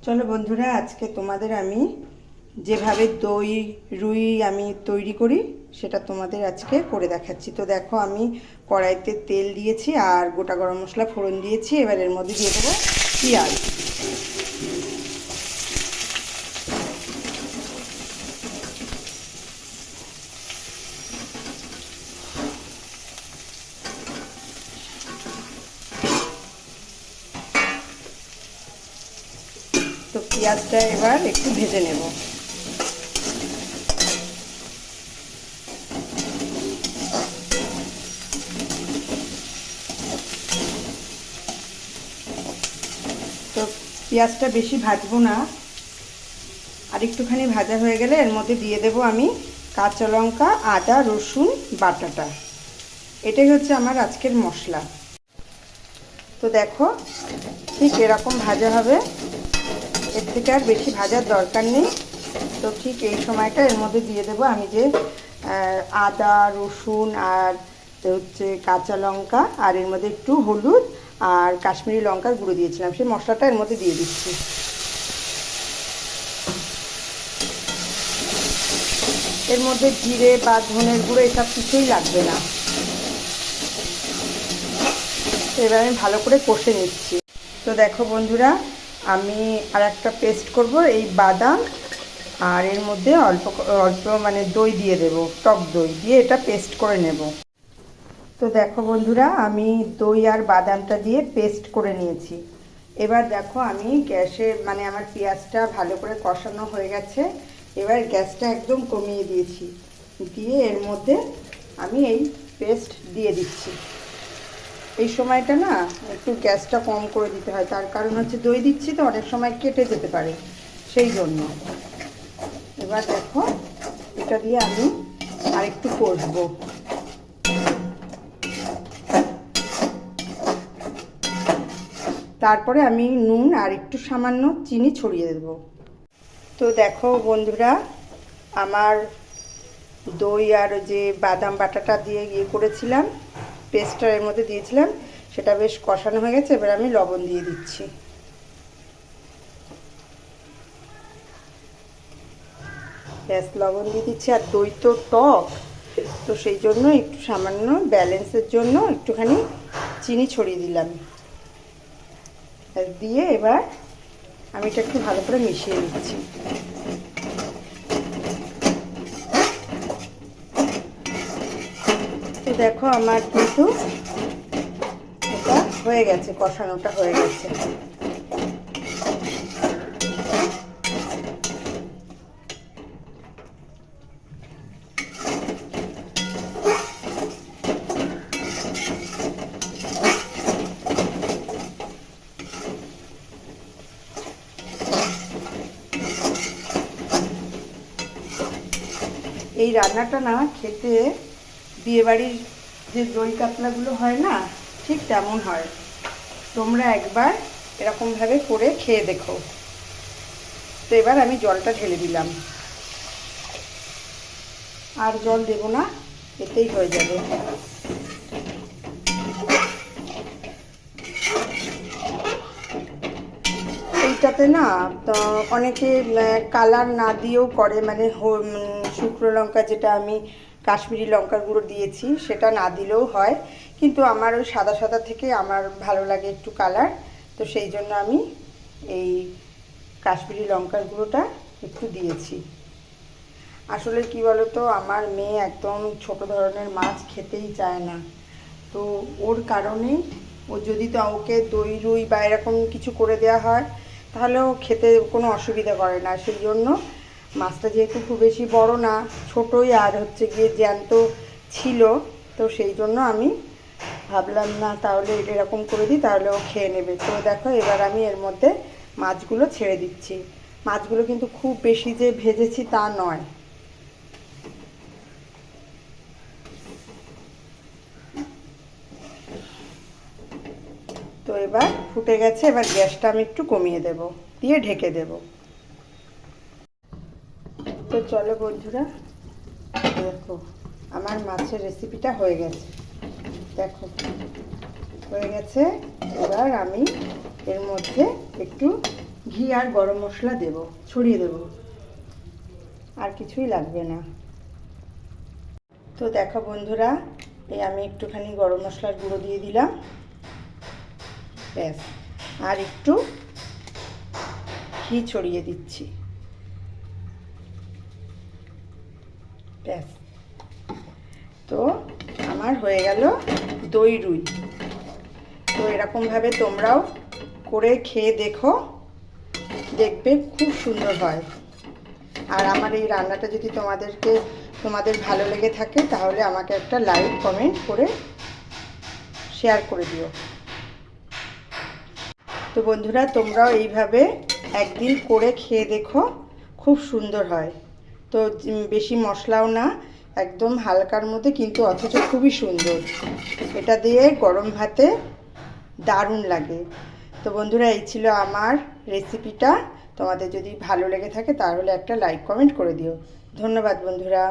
চলো বন্ধুরা, আজকে তোমাদের আমি যেভাবে দই রুই আমি তৈরি করি সেটা তোমাদের আজকে করে দেখাচ্ছি। তো দেখো, আমি কড়াইতে তেল দিয়েছি আর গোটা গরম মশলা ফোড়ন দিয়েছি। এবার এর মধ্যে দিয়ে দেবো পেঁয়াজ। তো পেঁয়াজটা এবার একটু ভেজে নেব। তো পেঁয়াজটা বেশি ভাজবো না, আর একটুখানি ভাজা হয়ে গেলে এর মধ্যে দিয়ে দেব আমি কাঁচা লঙ্কা, আদা, রসুন বাটাটা। এটাই হচ্ছে আমার আজকের মশলা। তো দেখো, ঠিক এরকম ভাজা হবে, এর থেকে আর বেশি ভাজার দরকার নেই। তো ঠিক এই সময়টা এর মধ্যে দিয়ে দেবো আমি যে আদা, রসুন আর হচ্ছে কাঁচা লঙ্কা, আর এর মধ্যে একটু হলুদ আর কাশ্মীরি লঙ্কার গুঁড়ো দিয়েছিলাম, সেই মশলাটা এর মধ্যে দিয়ে দিচ্ছি। এর মধ্যে জিরে বা ধনের গুঁড়ো এসব কিছুই লাগবে না। তো এবার আমি ভালো করে কষে নিচ্ছি। তো দেখো বন্ধুরা, আমি আর একটা পেস্ট করব, এই বাদাম আর এর মধ্যে অল্প অল্প মানে দই দিয়ে দেব, টক দই দিয়ে এটা পেস্ট করে নেব। তো দেখো বন্ধুরা, আমি দই আর বাদামটা দিয়ে পেস্ট করে নিয়েছি। এবার দেখো, আমি গ্যাসে মানে আমার পেঁয়াজটা ভালো করে কষানো হয়ে গেছে। এবার গ্যাসটা একদম কমিয়ে দিয়েছি, দিয়ে এর মধ্যে আমি এই পেস্ট দিয়ে দিচ্ছি। এই সময়টা না একটু গ্যাসটা কম করে দিতে হয়, তার কারণ হচ্ছে দই দিচ্ছি তো অনেক সময় কেটে যেতে পারে, সেই জন্য। এবার দেখো, এটা দিয়ে আমি আরেকটু কষবো। তারপরে আমি নুন আর একটু সামান্য চিনি ছড়িয়ে দেব। তো দেখো বন্ধুরা, আমার দই আর যে বাদাম বাটাটা দিয়ে করেছিলাম, পেস্টটা এর মধ্যে দিয়েছিলাম, সেটা বেশ কষানো হয়ে গেছে। এবার আমি লবণ দিয়ে দিচ্ছি। ব্যাস, লবণ দিয়ে দিচ্ছি। আর দই তো টক, তো সেই জন্য একটু সামান্য ব্যালেন্সের জন্য একটুখানি চিনি ছড়িয়ে দিলাম। দিয়ে এবার আমি এটা একটু ভালো করে মিশিয়ে নিচ্ছি। তো দেখো, আমার কিন্তু এটা হয়ে গেছে, কষানোটা হয়ে গেছে। এই রান্নাটা না খেতে বিয়েবাড়ির যে দই কাতলাগুলো হয় না, ঠিক তেমন হয়। তোমরা একবার এরকমভাবে করে খেয়ে দেখো। তো এবার আমি জলটা ঢেলে দিলাম, আর জল দেব না, এতেই হয়ে যাবে। এইটাতে না তো অনেকে কালার না দিয়েও করে, মানে শুকনো লঙ্কা, যেটা আমি কাশ্মীরি লঙ্কার গুঁড়ো দিয়েছি সেটা না দিলেও হয়, কিন্তু আমার ওই সাদা সাদা থেকে আমার ভালো লাগে একটু কালার। তো সেই জন্য আমি এই কাশ্মীরি লঙ্কার গুঁড়োটা একটু দিয়েছি। আসলে কি বলতো, আমার মেয়ে একদম ছোট ধরনের মাছ খেতেই চায় না। তো ওর কারণেই, ও যদি তো ওকে দই রুই বা এরকম কিছু করে দেওয়া হয় তাহলে ও খেতে কোনো অসুবিধা করে না। সেই জন্য মাছটা যেহেতু খুব বেশি বড় না, ছোটোই, আর হচ্ছে গিয়ে জ্যান্ত ছিল, তো সেই জন্য আমি ভাবলাম না তাহলে এরকম করে দিই, তাহলে ও খেয়ে নেবে। তো দেখো, এবার আমি এর মধ্যে মাছগুলো ছেড়ে দিচ্ছি। মাছগুলো কিন্তু খুব বেশি যে ভেজেছি তা নয়। তো এবার ফুটে গেছে, এবার গ্যাসটা আমি একটু কমিয়ে দেব, দিয়ে ঢেকে দেব। তো চলো বন্ধুরা, দেখো আমার মাছের রেসিপিটা হয়ে গেছে। দেখো হয়ে গেছে। এবার আমি এর মধ্যে একটু ঘি আর গরম মশলা দেব, ছড়িয়ে দেব, আর কিছুই লাগবে না। তো দেখো বন্ধুরা, এই আমি একটুখানি গরম মশলার গুঁড়ো দিয়ে দিলাম, ব্যাস, আর একটু ঘি ছড়িয়ে দিচ্ছি, ব্যাস। তো আমার হয়ে গেল দই রুই। তো এরকমভাবে তোমরাও করে খেয়ে দেখো, দেখবে খুব সুন্দর হয়। আর আমার এই রান্নাটা যদি তোমাদের ভালো লেগে থাকে তাহলে আমাকে একটা লাইক কমেন্ট করে শেয়ার করে দিও। তো বন্ধুরা, তোমরাও এইভাবে একদিন করে খেয়ে দেখো, খুব সুন্দর হয়। তো বেশি মশলাও না, একদম হালকার মধ্যে, কিন্তু অথচ খুবই সুন্দর। এটা দিয়ে গরম ভাতে দারুণ লাগে। তো বন্ধুরা, এই ছিল আমার রেসিপিটা। তোমাদের যদি ভালো লেগে থাকে তাহলে একটা লাইক কমেন্ট করে দিও। ধন্যবাদ বন্ধুরা।